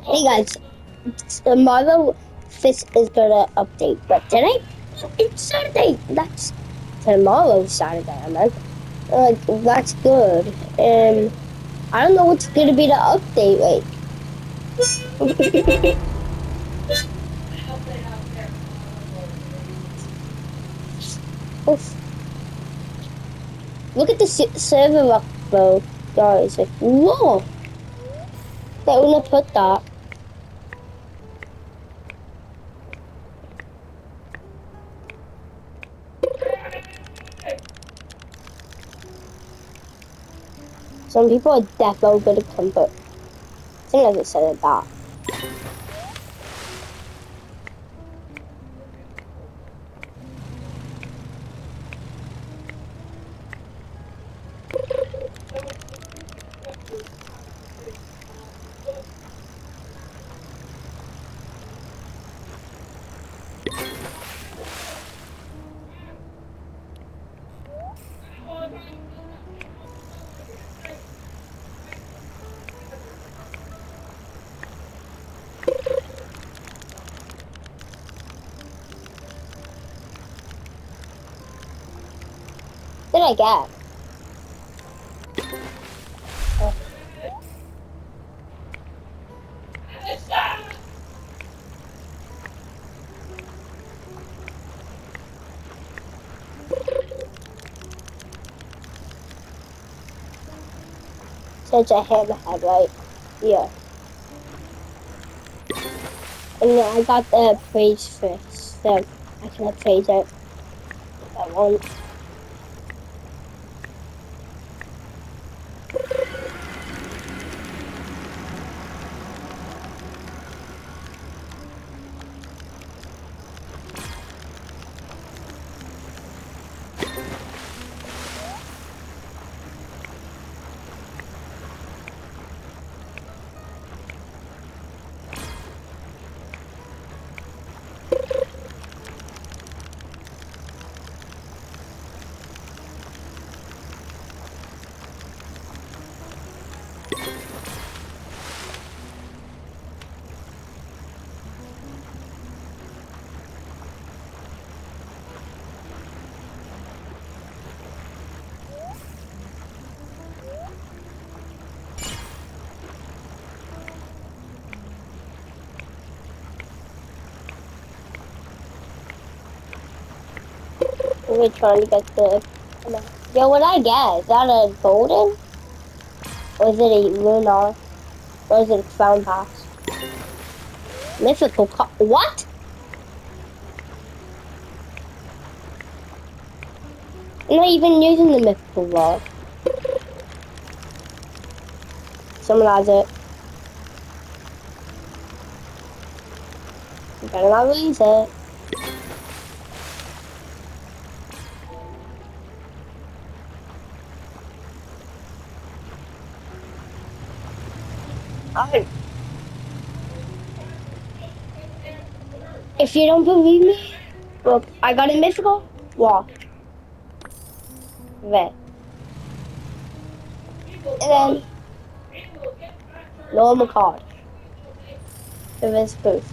Hey guys, tomorrow Fish is gonna update, but today it's Saturday. That's tomorrow Saturday. I meant, that's good. And I don't know what's gonna be the update like. Oof. Look at the server upload, guys. Like, whoa, they wanna put that. Some people are definitely gonna come, but I think I just said it that. What did I get? Oh. Such a hammerhead, right? Yeah. And then I got the praise fish, so I can praise it if I want. We're trying to get the... Yo, what I get? Is that a golden? Or is it a lunar? Or is it a crown pass? Mythical what? I'm not even using the mythical rod. Someone has it. You better not lose it. Oh. If you don't believe me, look, I got a mythical. Watch. There. And then normal card. It is proof.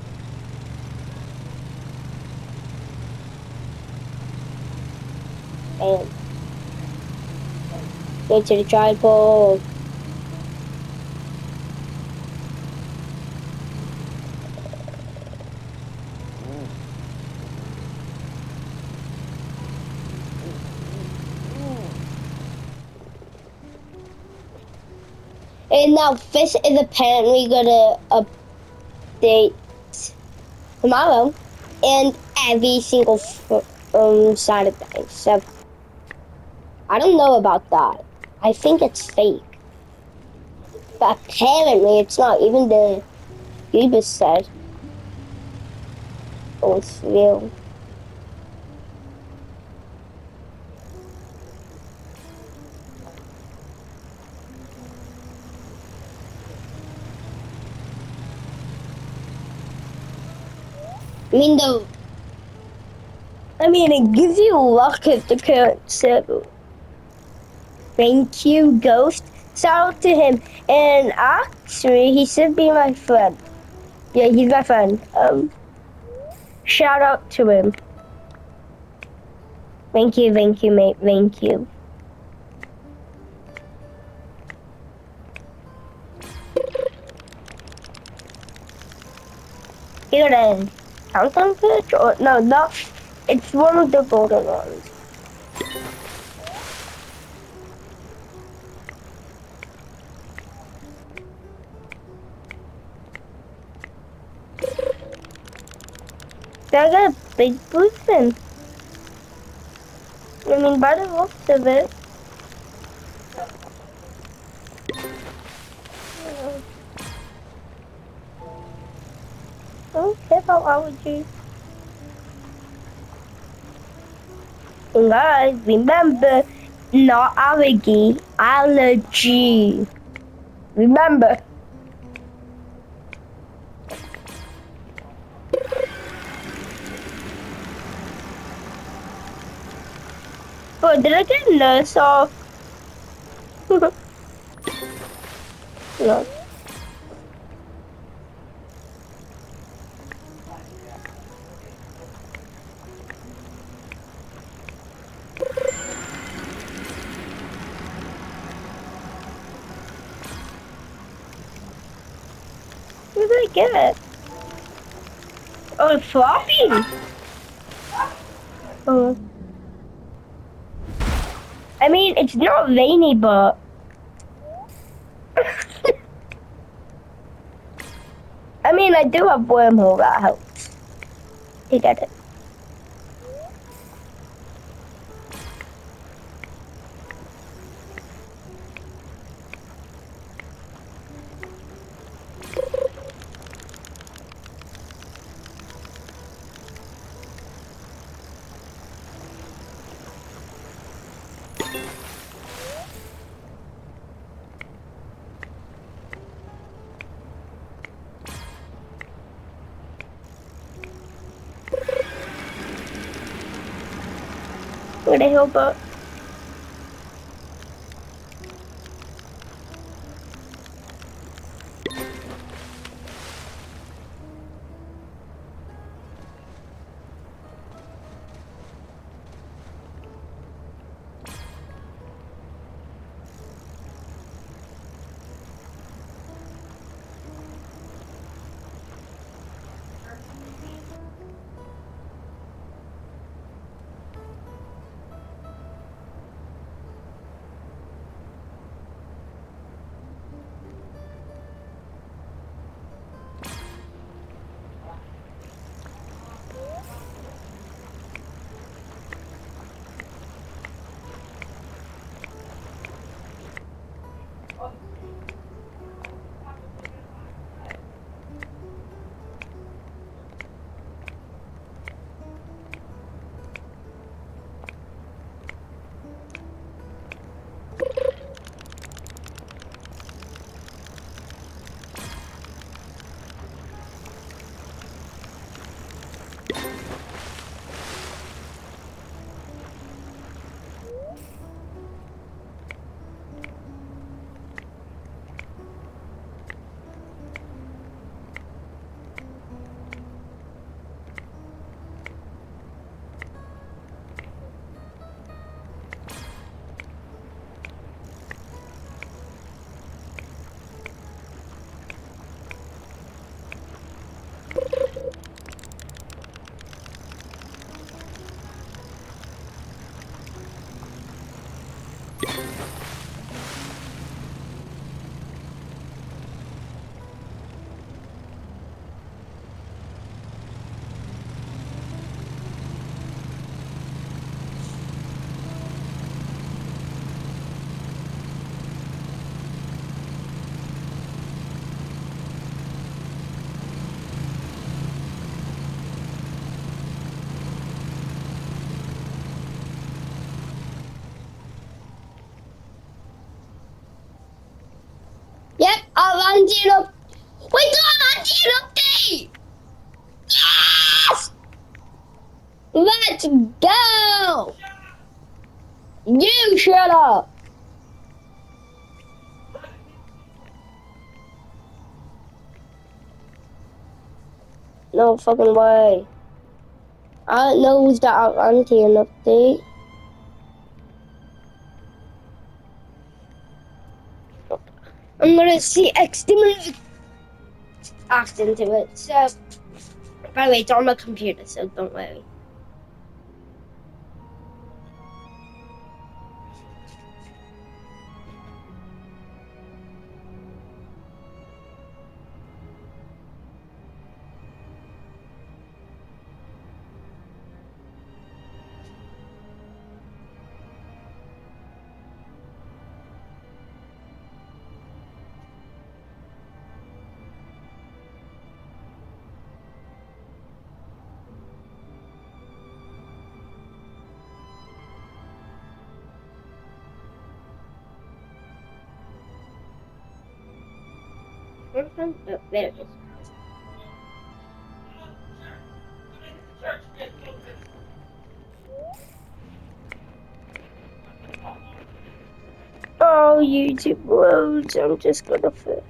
And go to the tripod. And now Fish is apparently gonna update tomorrow and every single Saturday. So I don't know about that. I think it's fake. But apparently it's not. Even the YouTuber said it was real. It gives you luck at the current server. Thank you, Ghost. Shout out to him. And actually, he should be my friend. Yeah, he's my friend. Shout out to him. Thank you, mate. Thank you. Here it is. Countdown fish? Or no, not. It's one of the golden ones. Did I get a big boost then? I mean, by the looks of it. I don't care about allergies. And guys, remember, not allergy, allergy. Remember. Oh, did I get a nurse off? No. What did I get? Oh, floppy. Oh. I mean, it's not rainy, but... I mean, I do have wormhole, that helps. To get it. Where the hell, but... Yep, I'll run zero. We got a zero update! Yes! Let's go! You shut up! No fucking way. I don't know who's that auntie an update. I'm gonna see extremely fast into it. So, by the way, it's on my computer, so don't worry. Oh, there it is. Oh, YouTube loads. I'm just gonna first.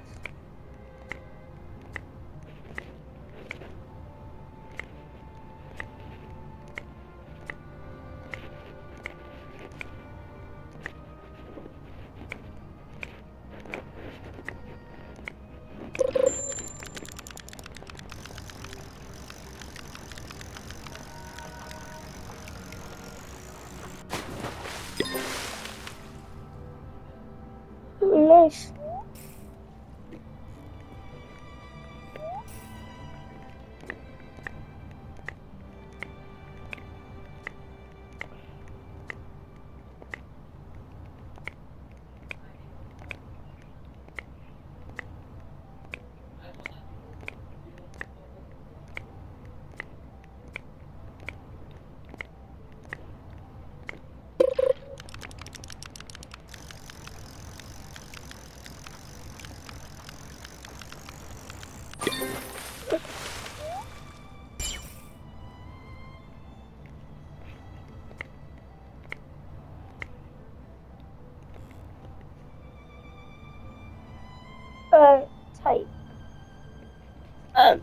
Nice. Type. Um.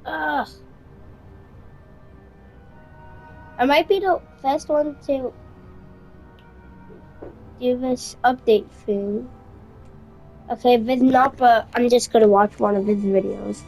Ugh. I might be the first one to do this update thing. Okay, if it's not, but I'm just gonna watch one of his videos.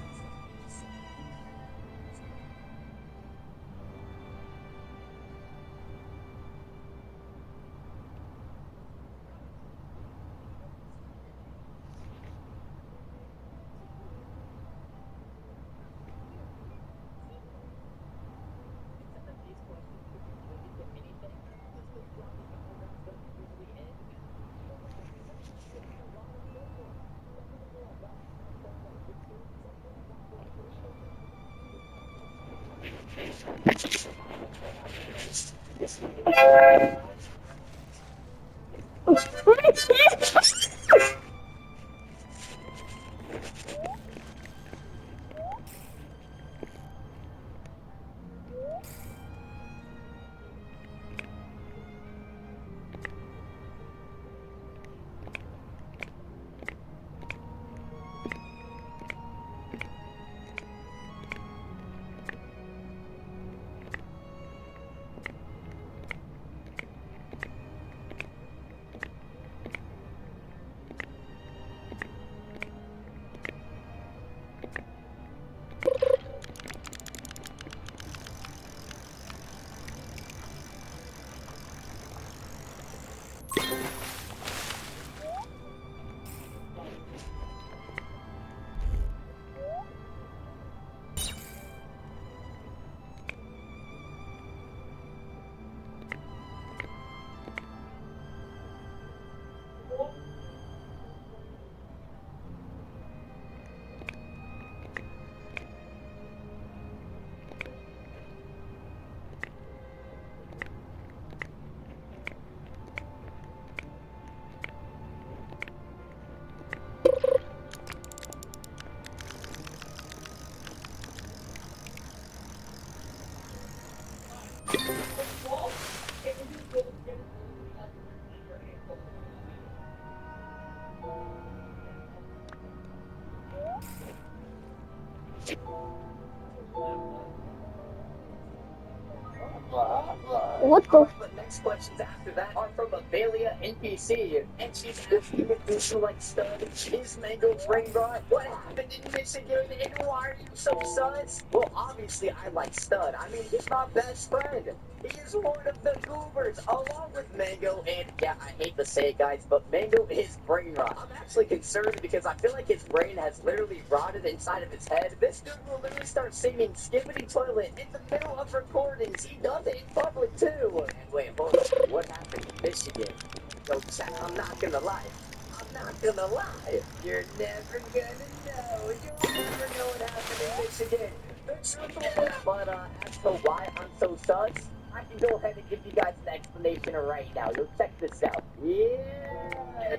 What the? The next questions after that are from Avelia NPC, and she's asking if this like stud is mango brain rot. What happened in Michigan, and why are you so sus? Well, obviously I like Stud. I mean, he's my best friend. He is one of the goobers, along with Mango, and yeah, I hate to say it, guys, but Mango is brain rot. I'm actually concerned because I feel like his brain has literally rotted inside of his head. This dude will literally start singing Skibbity Toilet in the middle of recordings. He does it in public, too. And wait, hold on. What happened in Michigan? Yo, chat, I'm not gonna lie. I'm not gonna lie. You're never gonna know. You'll never know what happened in Michigan. The truth will out. But as to why I'm so sus, I can go ahead and give you guys an explanation right now. You'll check this out. Yeah.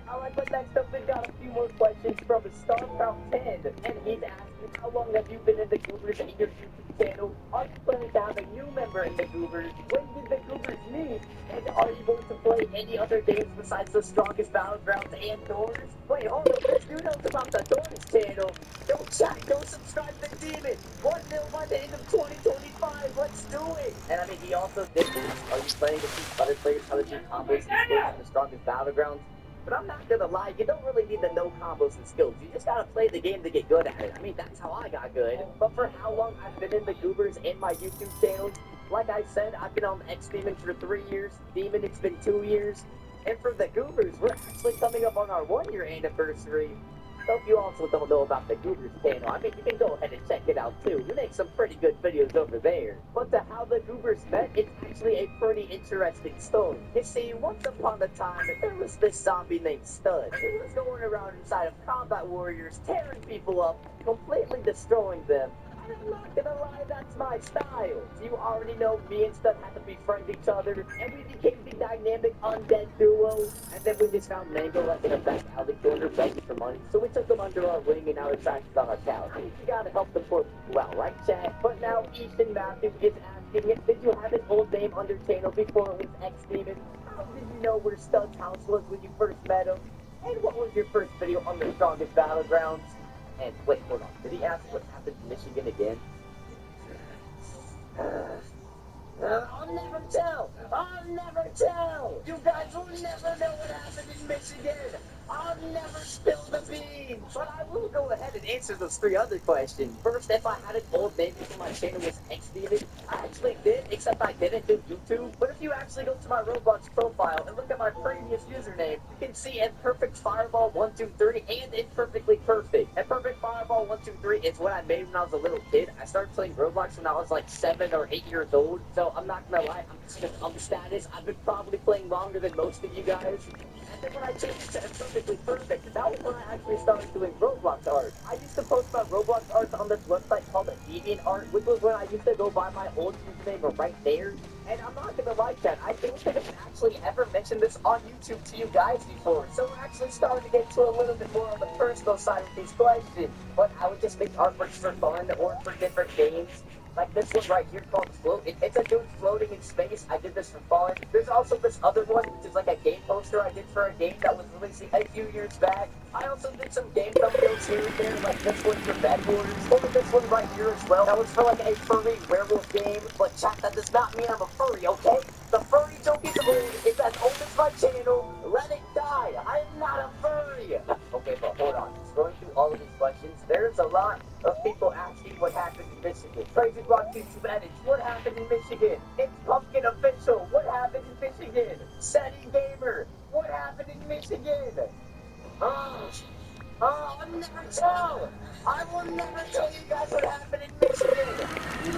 Alright, but next up we've got a few more questions from StarCraft10. And he's asking, how long have you been in the Goobers in your YouTube channel? Are you planning to have a new member in the Goobers? When did the Goobers meet? And are you going to play any other games besides the Strongest Battlegrounds and Doors? Wait, hold up, this dude knows about the Doors channel. Yo, chat, go subscribe to Demon. 1 mil by the end of 2025. Let's do it. And I mean, he also did ask, are you planning to teach other players how to do combos and skills in the Strongest Battlegrounds? But I'm not gonna lie, you don't really need to know combos and skills. You just gotta play the game to get good at it. I mean, that's how I got good. But for how long I've been in the Goobers and my YouTube channel, like I said, I've been on X Demon for 3 years. Demon, it's been 2 years. And for the Goobers, we're actually coming up on our 1-year anniversary. So if you also don't know about the Goobers channel, I mean, you can go ahead and check it out too. We make some pretty good videos over there. But to how the Goobers met, it's actually a pretty interesting story. You see, once upon a time, there was this zombie named Stud. He was going around inside of combat warriors, tearing people up, completely destroying them. And I'm not gonna lie, that's my style. So you already know me and Stud had to befriend each other, and we became the dynamic undead duo. And then we just found Mango like in a back alley corner begging for money. So we took him under our wing, and now he's tracking on our couch. I mean, you gotta help the poor people out, right, chat? But now Ethan Matthew is asking, did you have an old name on your channel before it was X Demon? How did you know where Stud's house was when you first met him? And what was your first video on the Strongest Battlegrounds? And wait, hold on. Did he ask what happened in Michigan again? I'll never tell! I'll never tell! You guys will never know what happened in Michigan! I'll never spill the beans! But I will go ahead and answer those 3 other questions. First, if I had an old name before my channel was X Demon, I actually did, except I didn't do YouTube. But if you actually go to my Roblox profile and look at my previous username, you can see Imperfect Fireball 123 and Imperfectly Perfect. Imperfect Fireball 123 is what I made when I was a little kid. I started playing Roblox when I was like 7 or 8 years old, so I'm not gonna lie, I'm just gonna up the status. I've been probably playing longer than most of you guys. And then when I changed it to Imperfectly Perfect, that was when I actually started doing Roblox art. I used to post my Roblox art on this website called DeviantArt, which was when I used to go by my old username right there. And I'm not gonna lie, Ken, I don't think I've actually ever mentioned this on YouTube to you guys before. So we're actually starting to get to a little bit more on the personal side of these questions. But I would just make artworks for fun or for different games. Like this one right here called Float. It's a dude floating in space. I did this for fun. There's also this other one, which is like a game poster I did for a game that was releasing a few years back. I also did some game thumbnails here and there, like this one for Bed Wars, or this one right here as well. That was for like a furry werewolf game. But chat, that does not mean I'm a furry, okay? The furry joke is old. It's as old as my channel. Let it die. I am not a furry. Okay, but hold on. Scrolling through all of these questions, there's a lot of people asking what happened in Michigan. Crazy Block YouTube edits, what happened in Michigan? It's Pumpkin Official, what happened in Michigan? Setty Gamer, what happened in Michigan? I'll never tell! I will never tell you guys what happened in Michigan!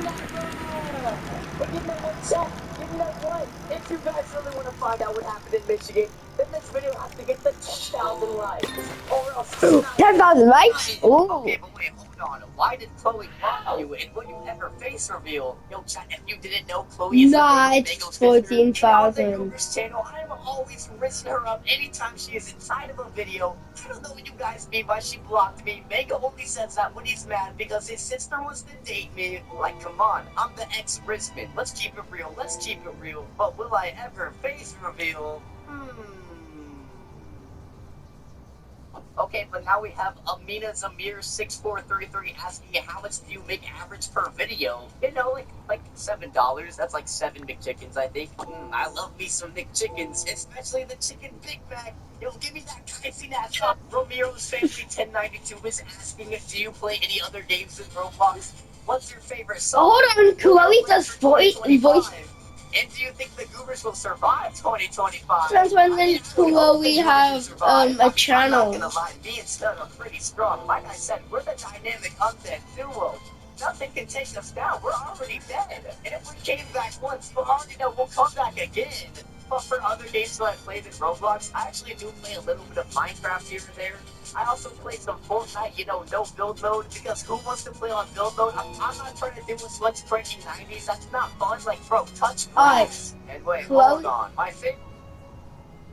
Never! But you know what, chat? You know what? If you guys really want to find out what happened in Michigan, then this video has to get to 10,000 likes. Or else it's not 10,000 likes? Ooh. Okay, but wait, hold on. Why did Chloe mock you? And will you ever face reveal? Yo, chat, if you didn't know, Chloe is Nah, a it's 14,000. on this channel, I am always rinsing her up anytime she is inside of a video. I don't know what you guys mean by she blocked me. Mega only says that when he's mad because his sister wants to date me. Like, come on, I'm the ex-Brisbane. Let's keep it real, let's keep it real. But will I ever face reveal? Okay. Okay, but now we have Amina Zamir6433 asking you how much do you make average per video? You know, like $7. That's like 7 McChickens, I think. I love me some McChickens, especially the chicken Big Mac. Yo, give me that Kaiser Nat. Romero's Family 1092 is asking, do you play any other games in Roblox? What's your favorite song? Oh, hold on, Chloe does voice. And do you think the Goobers will survive 2025? Since when did Chloe have a channel? I'm not gonna lie, me and Stud are pretty strong. Like I said, we're the dynamic undead duo. Nothing can take us down. We're already dead. And if we came back once, we already know we'll come back again. But for other games that I played in Roblox, I actually do play a little bit of Minecraft here and there. I also play some Fortnite, you know, no build mode, because who wants to play on build mode? I'm not trying to do what's much trendy 90s. That's not fun. Like, bro, touch grass. And wait, hold on. My favorite.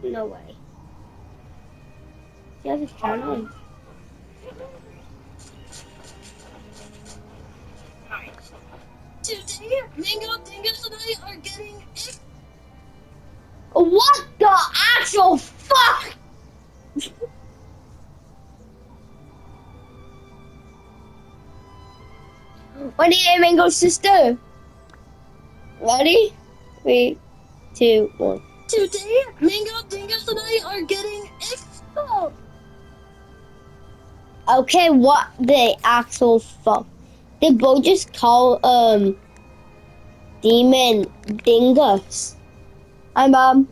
No way. He has a channel. Today, Mango Dingus and I are getting. What the actual fuck? What do you Mango sister? Ready? 3, 2, 1. Today, Mango Dingus and I are getting expo. Okay, what the actual fuck? Did Bo just call Demon Dingus? Hi, Mom.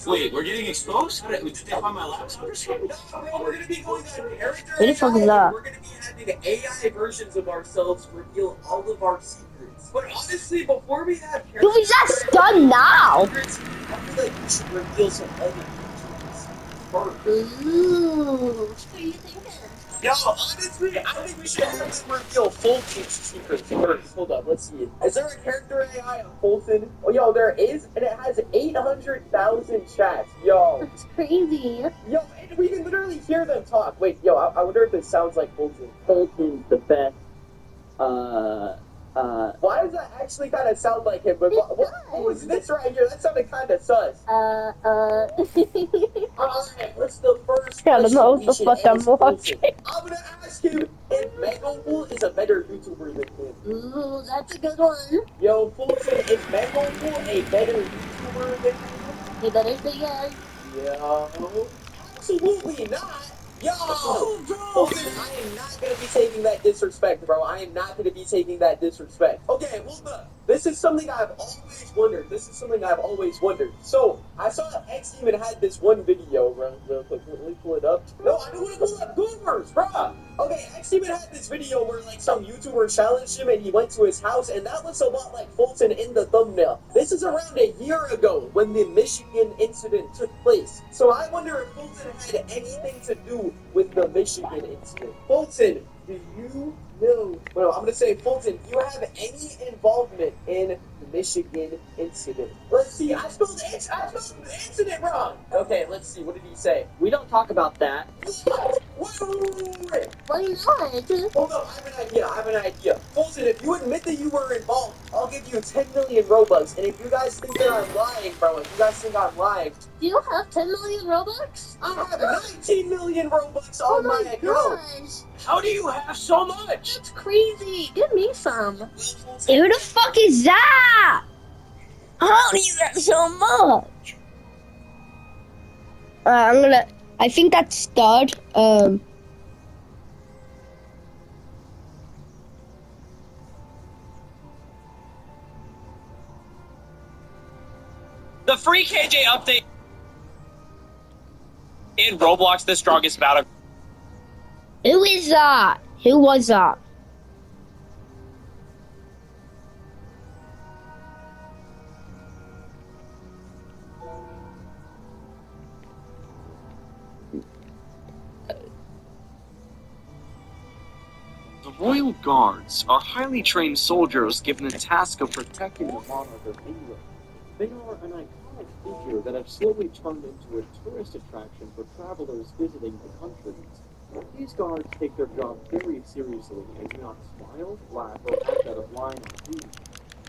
Wait, we're getting exposed? Did they find my laptop or something? No, bro, we're gonna be going that character Who the fuck is AI, that? and we're gonna be having AI versions of ourselves reveal all of our secrets. But honestly, before we have character Dude, that's done now. secrets, I feel like we should reveal some other features first. Ooh, what are you thinking? Yo, honestly, I think we should have them reveal Fulton's secrets first. Hold up, let's see. Is there a character AI of Fulton? Oh, yo, there is, and it has 800,000 chats. Yo. That's crazy. Yo, and we can literally hear them talk. Wait, yo, I wonder if this sounds like Fulton. Fulton's the best. Why does that actually kind of sound like him? But what was this right here? That sounded kind of sus. Alright, what's the first I don't know what question the we should fuck I'm ask Fulton? watching. I'm gonna ask him if Mangopool is a better YouTuber than him. Ooh, that's a good one. Yo, Fulton, is Mangopool a better YouTuber than him? You better say yes. Yo, absolutely not. Yo, Fulton, I am not gonna be taking that disrespect, bro. I am not gonna be taking that disrespect. Okay, hold up. This is something I've always wondered. So, I saw X even had this one video, real quick. Let me pull it up. No, I don't want to pull up Goobers, bruh. Okay, X even had this video where, like, some YouTuber challenged him and he went to his house, and that looks a lot like Fulton in the thumbnail. This is around a year ago when the Michigan incident took place. So I wonder if Fulton had anything to do with the Michigan incident. Fulton, do you know? Well, I'm gonna say, Fulton, do you have any involvement in the Michigan incident? Let's see. I spelled the incident wrong. Okay, let's see. What did he say? We don't talk about that. Wait. Why not? Hold up, I have an idea. Fulton, if you admit that you were involved, I'll give you 10 million Robux. And if you guys think that I'm lying, bro, if you guys think I'm lying, Do you have 10 million Robux? I have 19 million Robux on my account. Gosh, How do you have so much? that's crazy. Give me some. Who the fuck is that? How do you get so much? I think that's Stud. The free KJ update in Roblox, the strongest battle. Who is that? Who was that? The Royal Guards are highly trained soldiers given the task of protecting the monarch of England. They are an iconic figure that have slowly turned into a tourist attraction for travelers visiting the countries. These guards take their job very seriously and do not smile, laugh, or act out of line on duty.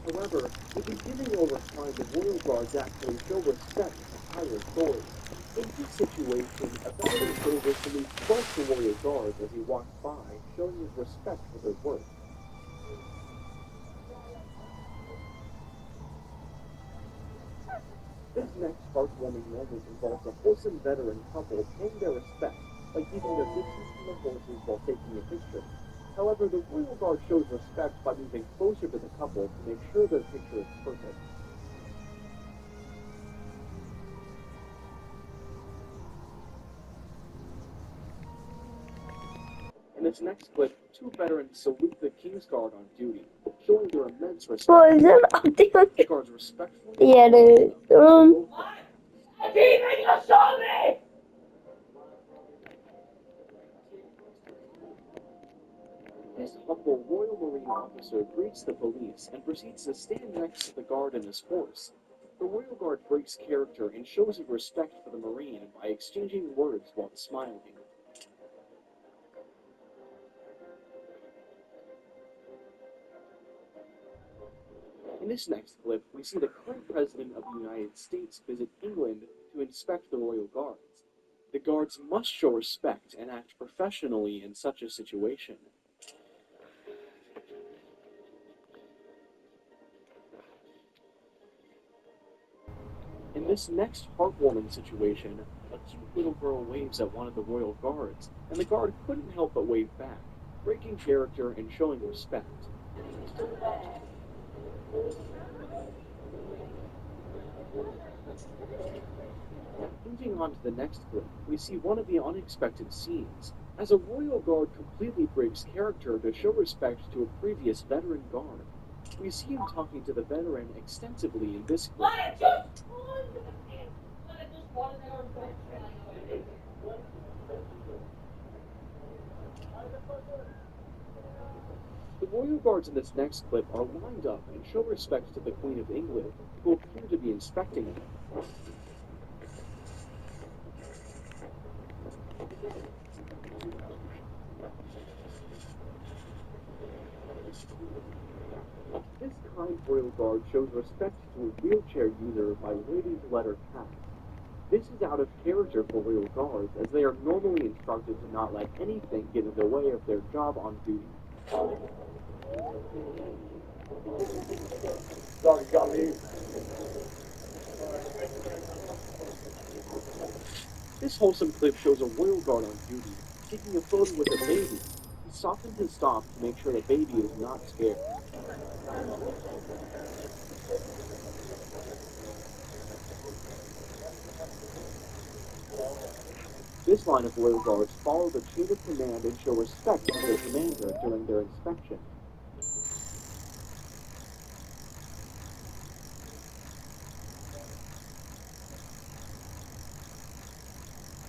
However, with beginning over time, the Royal Guards actually show respect higher authority. In this situation, a veteran soldier salutes both the royal guards as he walks by, showing his respect for their work. This next heartwarming moment involves a wholesome veteran couple paying their respect by keeping their distance from the horses while taking a picture. However, the royal guard shows respect by moving closer to the couple to make sure their picture is perfect. In this next clip, two veterans salute the King's Guard on duty, showing their immense respect. What is it? The guards respectfully Yeah, This humble Royal Marine officer greets the police and proceeds to stand next to the guard and his horse. The Royal Guard breaks character and shows his respect for the Marine by exchanging words while smiling. In this next clip, we see the current President of the United States visit England to inspect the Royal Guards. The guards must show respect and act professionally in such a situation. In this next heartwarming situation, a cute little girl waves at one of the royal guards, and the guard couldn't help but wave back, breaking character and showing respect. Moving on to the next clip, we see one of the unexpected scenes, as a royal guard completely breaks character to show respect to a previous veteran guard. We see him talking to the veteran extensively in this clip. The royal guards in this next clip are lined up and show respect to the Queen of England, who appear to be inspecting them. This kind royal guard shows respect to a wheelchair user by waiting to let her pass. This is out of character for royal guards, as they are normally instructed to not let anything get in the way of their job on duty. Sorry, got me. This wholesome clip shows a royal guard on duty, taking a photo with a baby. He softens and stops to make sure the baby is not scared. This line of royal guards follow the chain of command and show respect to their commander during their inspection.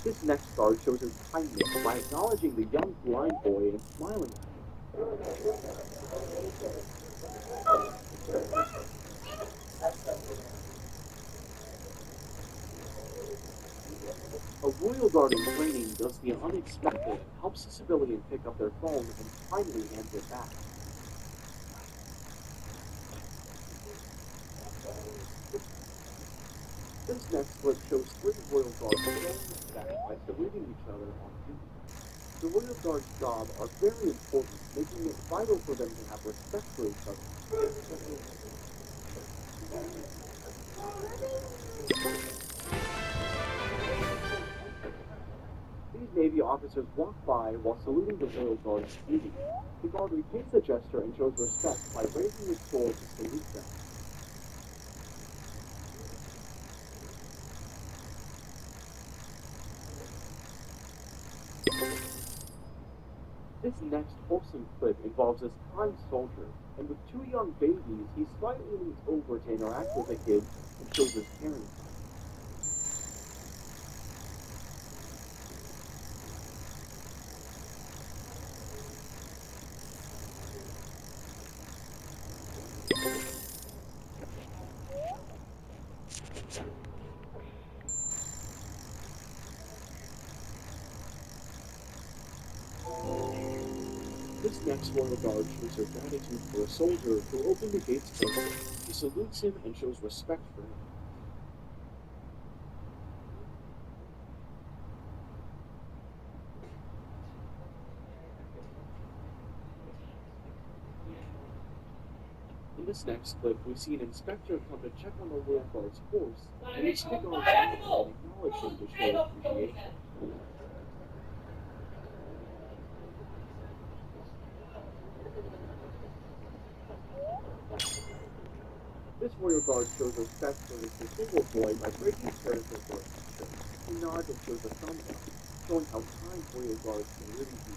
This next guard shows his kindness by acknowledging the young blind boy and smiling at him. A royal guard in training does the unexpected and helps a civilian pick up their phone and kindly hands it back. This next clip shows three royal guards showing respect by saluting each other on duty. The royal guards' job are very important, making it vital for them to have respect for each other. These Navy officers walk by while saluting the royal guard's duty. The guard repeats the gesture and shows respect by raising his sword to salute them. This next wholesome clip involves this kind soldier, and with two young babies, he slightly leans over to interact with the kids and shows his caring. This next royal guard shows her gratitude for a soldier who opened the gates for her. He salutes him and shows respect for him. In this next clip, we see an inspector come to check on the royal guard's horse, and we see the guard smile and acknowledge him to show appreciation. This royal guard shows respect for this disabled boy by breaking chairs with their action. He nods and shows a thumbs up, showing how kind royal guards can really be.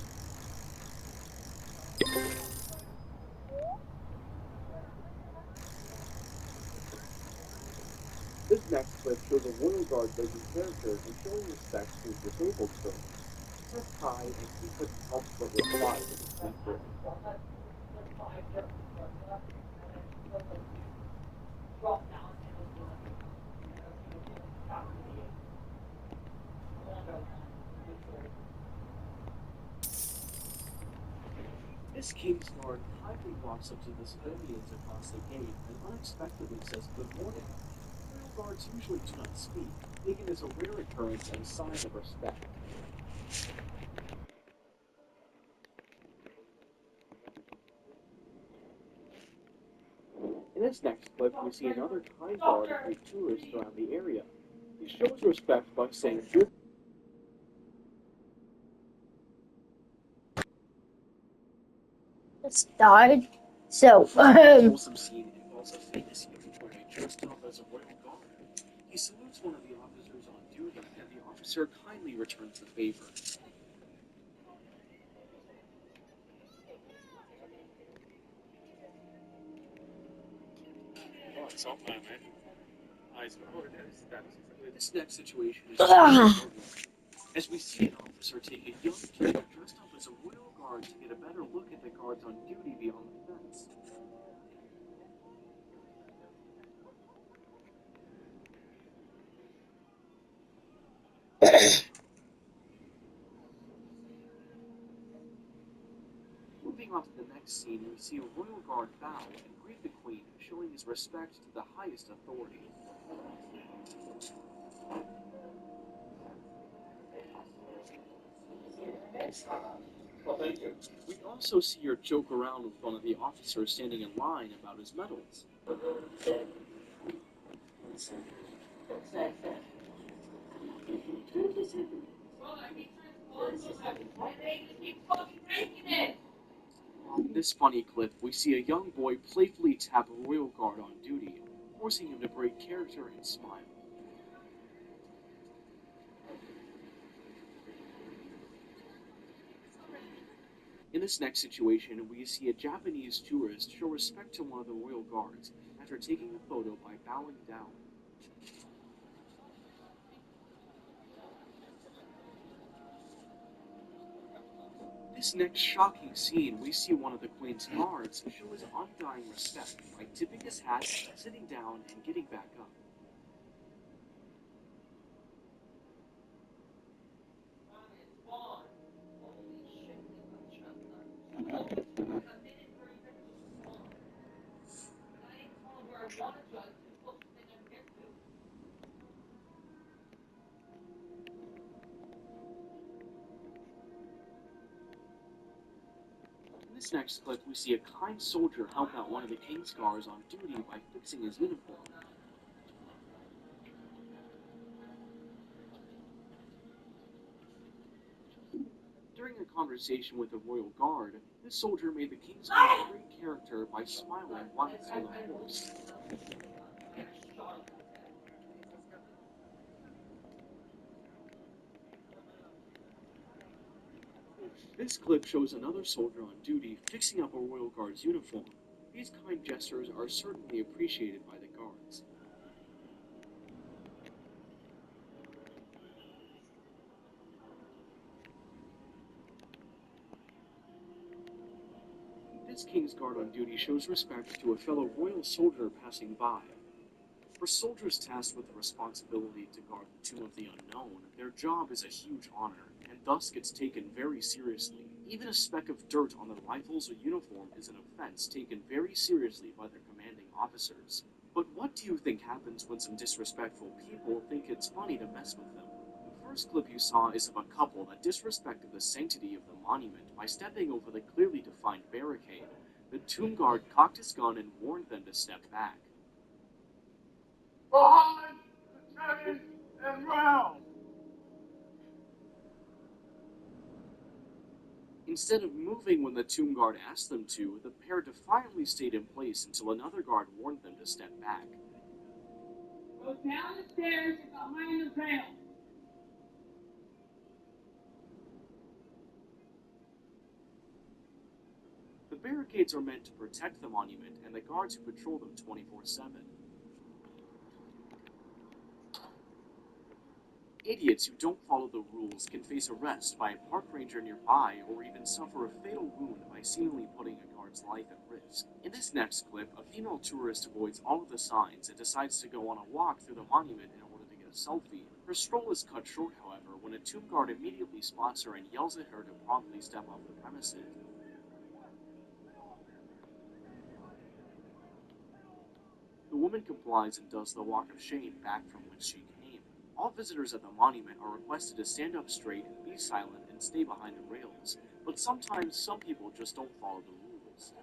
This next clip shows a royal guard breaking character and showing respect to his disabled children. He says hi and keeps a helpful reply to the speaker. This king's guard kindly walks up to the civilians across the gate and unexpectedly says good morning. Royal guards usually do not speak, taken as a rare occurrence and a sign of respect. In this next clip, we see another kind guard greet tourists around the area. He shows respect by saying good. Start. So, Wholesome scene involves a famous young boy dressed up as a royal guard. He salutes one of the officers on duty, and the officer kindly returns the favor. This next situation is as we see an officer take a young kid dressed up as a royal guard to get a better look at the guards on duty beyond the fence. Moving on to the next scene, we see a royal guard bow and greet the queen, showing his respect to the highest authority. We also see her joke around with one of the officers standing in line about his medals. In this funny clip, we see a young boy playfully tap a royal guard on duty, forcing him to break character and smile. In this next situation, we see a Japanese tourist show respect to one of the royal guards after taking a photo by bowing down. This next shocking scene, we see one of the Queen's guards show his undying respect by tipping his hat, sitting down, and getting back up. In this next clip, we see a kind soldier help out one of the King's guards on duty by fixing his uniform. During a conversation with the royal guard, this soldier made the King's guard a great character by smiling while on the horse. This clip shows another soldier on duty fixing up a royal guard's uniform. These kind gestures are certainly appreciated by the guards. This King's guard on duty shows respect to a fellow royal soldier passing by. For soldiers tasked with the responsibility to guard the tomb of the unknown, their job is a huge honor, and thus gets taken very seriously. Even a speck of dirt on their rifles or uniform is an offense taken very seriously by their commanding officers. But what do you think happens when some disrespectful people think it's funny to mess with them? The first clip you saw is of a couple that disrespected the sanctity of the monument by stepping over the clearly defined barricade. The tomb guard cocked his gun and warned them to step back. Behind the chains and round. Instead of moving when the tomb guard asked them to, the pair defiantly stayed in place until another guard warned them to step back. Go down the stairs and behind the veil. The barricades are meant to protect the monument and the guards who patrol them 24/7. Idiots who don't follow the rules can face arrest by a park ranger nearby or even suffer a fatal wound by seemingly putting a guard's life at risk. In this next clip, a female tourist avoids all of the signs and decides to go on a walk through the monument in order to get a selfie. Her stroll is cut short, however, when a tomb guard immediately spots her and yells at her to promptly step off the premises. The woman complies and does the walk of shame back from which she came. All visitors at the monument are requested to stand up straight, be silent, and stay behind the rails, but sometimes some people just don't follow the rules.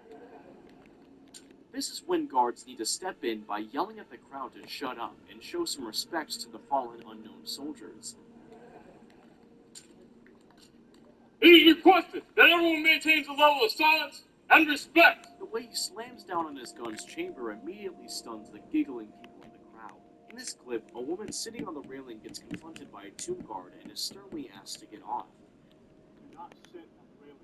This is when guards need to step in by yelling at the crowd to shut up and show some respect to the fallen unknown soldiers. It is requested that everyone maintains a level of silence and respect. The way he slams down on his gun's chamber immediately stuns the giggling people in the crowd. In this clip, a woman sitting on the railing gets confronted by a tomb guard and is sternly asked to get off. Do not sit on the railing.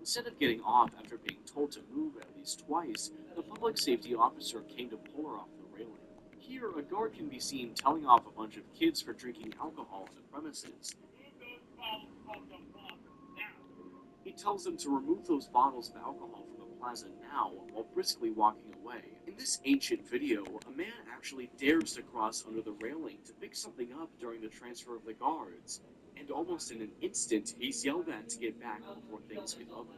Instead of getting off after being told to move at least twice, the public safety officer came to pull her off the railing. Here, a guard can be seen telling off a bunch of kids for drinking alcohol on the premises. He tells them to remove those bottles of alcohol from the plaza now, while briskly walking away. In this ancient video, a man actually dares to cross under the railing to pick something up during the transfer of the guards, and almost in an instant, he's yelled at to get back before things get ugly.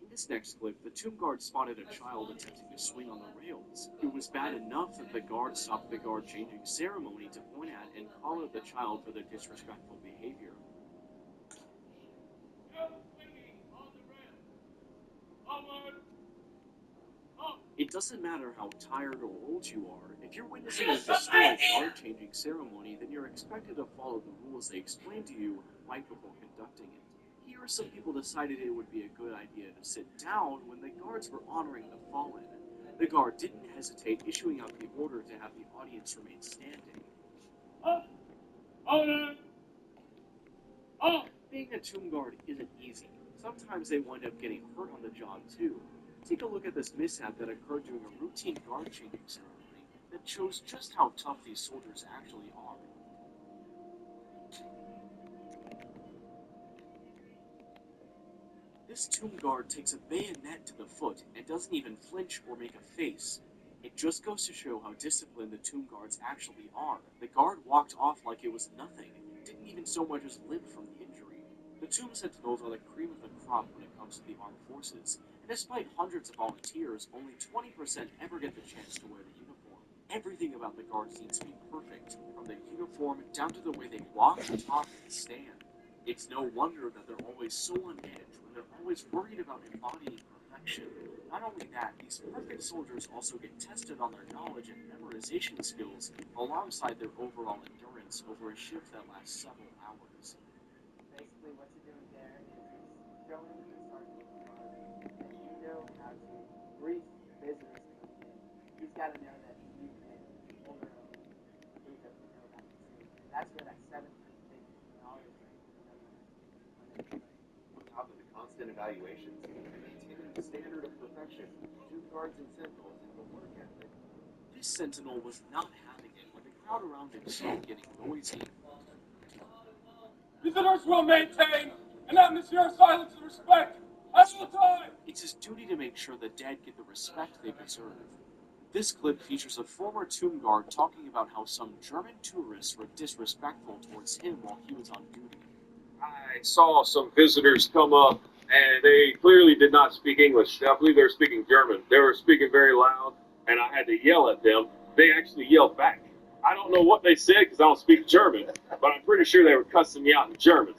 In this next clip, the tomb guard spotted a child attempting to swing on the rails. It was bad enough that the guard stopped the guard changing ceremony to point at and call out the child for their disrespectful behavior. It doesn't matter how tired or old you are, if you're witnessing a historic guard-changing ceremony, then you're expected to follow the rules they explain to you right before conducting it. Here, some people decided it would be a good idea to sit down when the guards were honoring the fallen. The guard didn't hesitate, issuing out the order to have the audience remain standing. Being a tomb guard isn't easy. Sometimes they wind up getting hurt on the job too. Take a look at this mishap that occurred during a routine guard changing ceremony that shows just how tough these soldiers actually are. This tomb guard takes a bayonet to the foot and doesn't even flinch or make a face. It just goes to show how disciplined the tomb guards actually are. The guard walked off like it was nothing, didn't even so much as limp from the injury. The tomb sentinels are the cream of the crop when it comes to the armed forces, and despite hundreds of volunteers, only 20% ever get the chance to wear the uniform. Everything about the guards needs to be perfect, from their uniform down to the way they walk, talk, and stand. It's no wonder that they're always so on edge when they're always worried about embodying perfection. Not only that, these perfect soldiers also get tested on their knowledge and memorization skills alongside their overall endurance over a shift that lasts several hours. Basically, what you're doing there is showing the sergeant of the guard that you know how to brief visitors coming in. He's got to know that you can hold your own, prove that you know about the truth. And that's where that $750 training comes in. On top of the constant evaluations, maintaining the standard of perfection, tomb guards and sentinels have a work ethic. This sentinel was not having it when the crowd around him started getting noisy. Visitors will maintain an atmosphere of silence and respect at all times. It's his duty to make sure the dead get the respect they deserve. This clip features a former tomb guard talking about how some German tourists were disrespectful towards him while he was on duty. I saw some visitors come up, and they clearly did not speak English. I believe they were speaking German. They were speaking very loud, and I had to yell at them. They actually yelled back. I don't know what they said because I don't speak German, but I'm pretty sure they were cussing me out in German.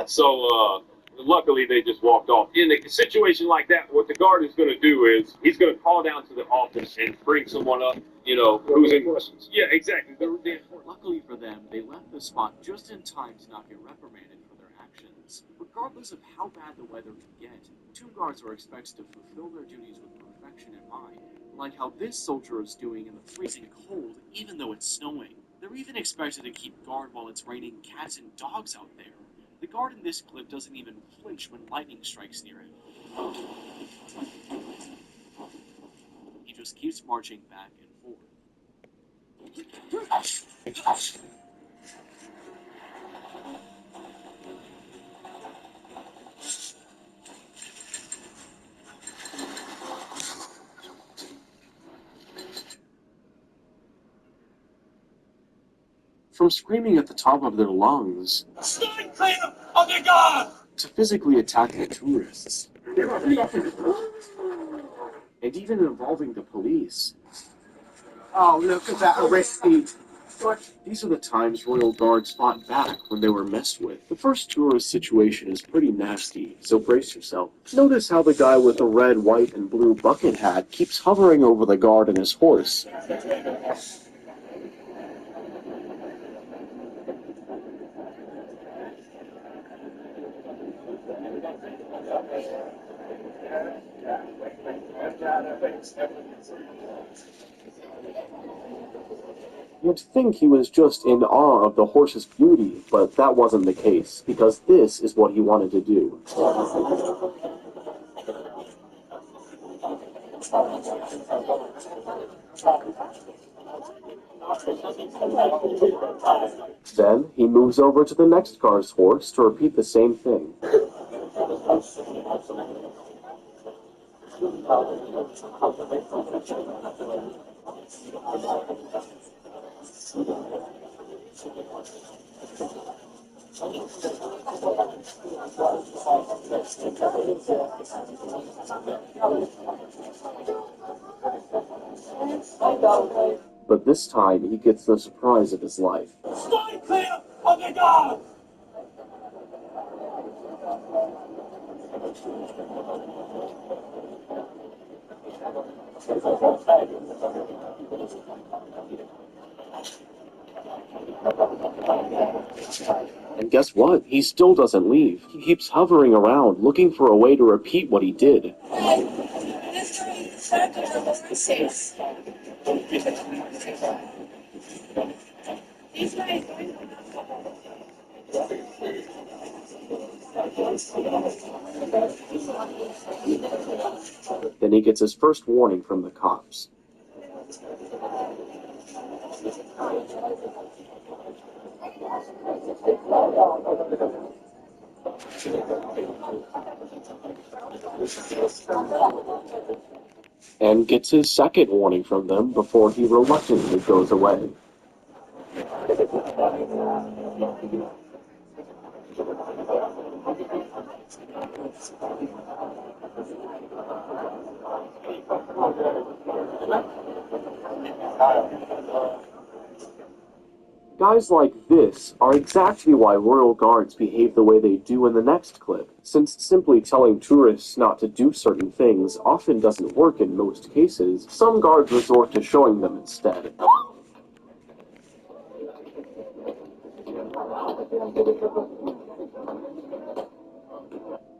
So Luckily, they just walked off. In a situation like that, what the guard is going to do is he's going to call down to the office and bring someone up, who's in questions. Yeah, exactly. Luckily for them, they left the spot just in time to not get reprimanded for their actions. Regardless of how bad the weather can get, tomb guards are expected to fulfill their duties with perfection in mind, like how this soldier is doing in the freezing cold, even though it's snowing. They're even expected to keep guard while it's raining cats and dogs out there. The guard in this clip doesn't even flinch when lightning strikes near him. He just keeps marching back and forth. From screaming at the top of their lungs Stand clear of the guard! to physically attacking tourists, and even involving the police. Oh, look at that arrested. These are the times Royal Guards fought back when they were messed with. The first tourist situation is pretty nasty, so brace yourself. Notice how the guy with the red, white, and blue bucket hat keeps hovering over the guard and his horse. You'd think he was just in awe of the horse's beauty, but that wasn't the case, because this is what he wanted to do. Then, he moves over to the next car's horse to repeat the same thing. But this time, he gets the surprise of his life. Stand clear of the guard! And guess what? He still doesn't leave. He keeps hovering around, looking for a way to repeat what he did. Then he gets his first warning from the cops. And gets his second warning from them before he reluctantly goes away. Guys like this are exactly why Royal Guards behave the way they do in the next clip, since simply telling tourists not to do certain things often doesn't work in most cases. Some guards resort to showing them instead.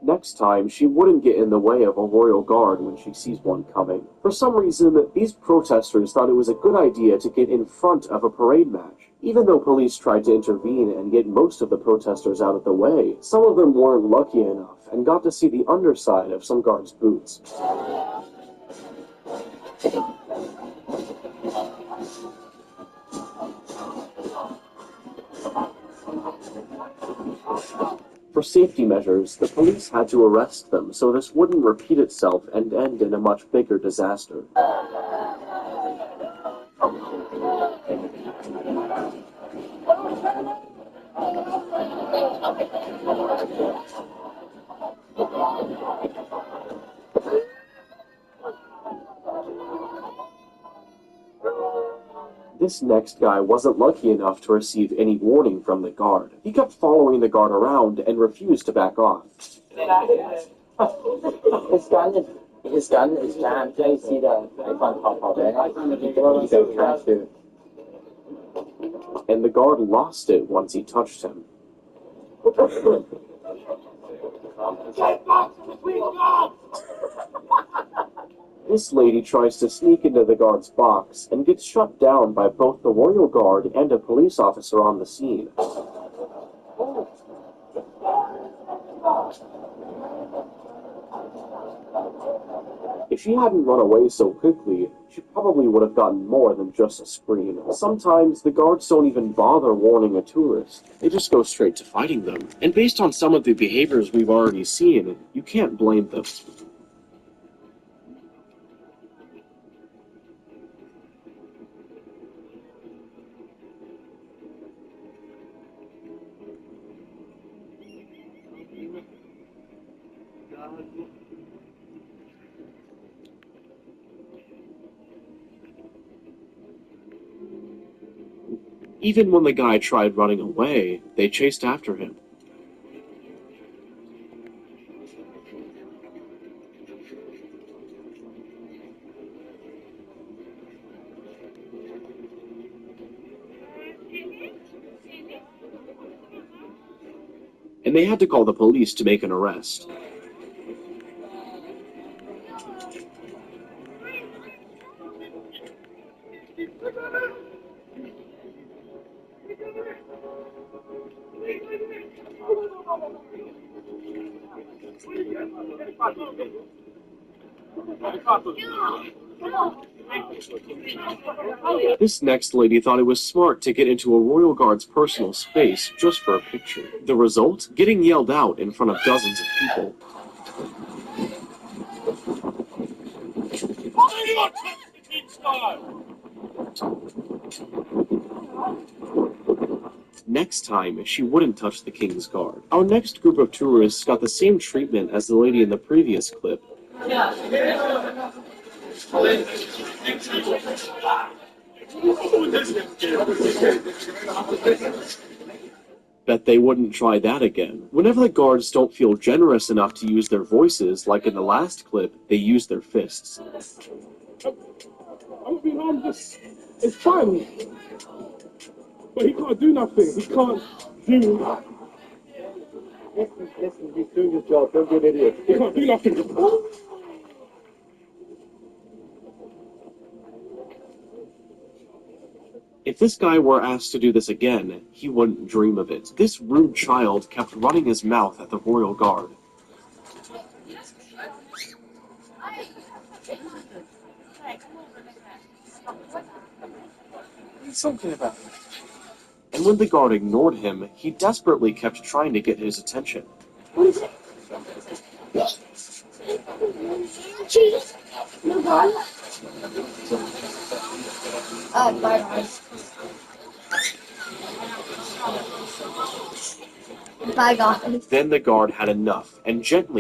Next time, she wouldn't get in the way of a royal guard when she sees one coming. For some reason, these protesters thought it was a good idea to get in front of a parade match. Even though police tried to intervene and get most of the protesters out of the way, some of them weren't lucky enough and got to see the underside of some guards' boots. For safety measures, the police had to arrest them so this wouldn't repeat itself and end in a much bigger disaster. This This next guy wasn't lucky enough to receive any warning from the guard. He kept following the guard around and refused to back off. His gun is jammed. Can you see the icon pop up there? He's trying to. And the guard lost it once he touched him. This lady tries to sneak into the guard's box and gets shut down by both the royal guard and a police officer on the scene. If she hadn't run away so quickly, she probably would have gotten more than just a scream. Sometimes the guards don't even bother warning a tourist. They just go straight to fighting them. And based on some of the behaviors we've already seen, you can't blame them. Even when the guy tried running away, they chased after him. And they had to call the police to make an arrest. This next lady thought it was smart to get into a royal guard's personal space just for a picture. The result? Getting yelled out in front of dozens of people. Next time, she wouldn't touch the king's guard. Our next group of tourists got the same treatment as the lady in the previous clip. Bet they wouldn't try that again. Whenever the guards don't feel generous enough to use their voices, like in the last clip, they use their fists. I'm just, it's fun. But he can't do nothing. He can't do. Listen, he's doing his job. Don't be an idiot. He can't do nothing. If this guy were asked to do this again, he wouldn't dream of it. This rude child kept running his mouth at the royal guard. Something about it. And when the guard ignored him, he desperately kept trying to get his attention. Cheese. No God. My God. My God. Then the guard had enough and gently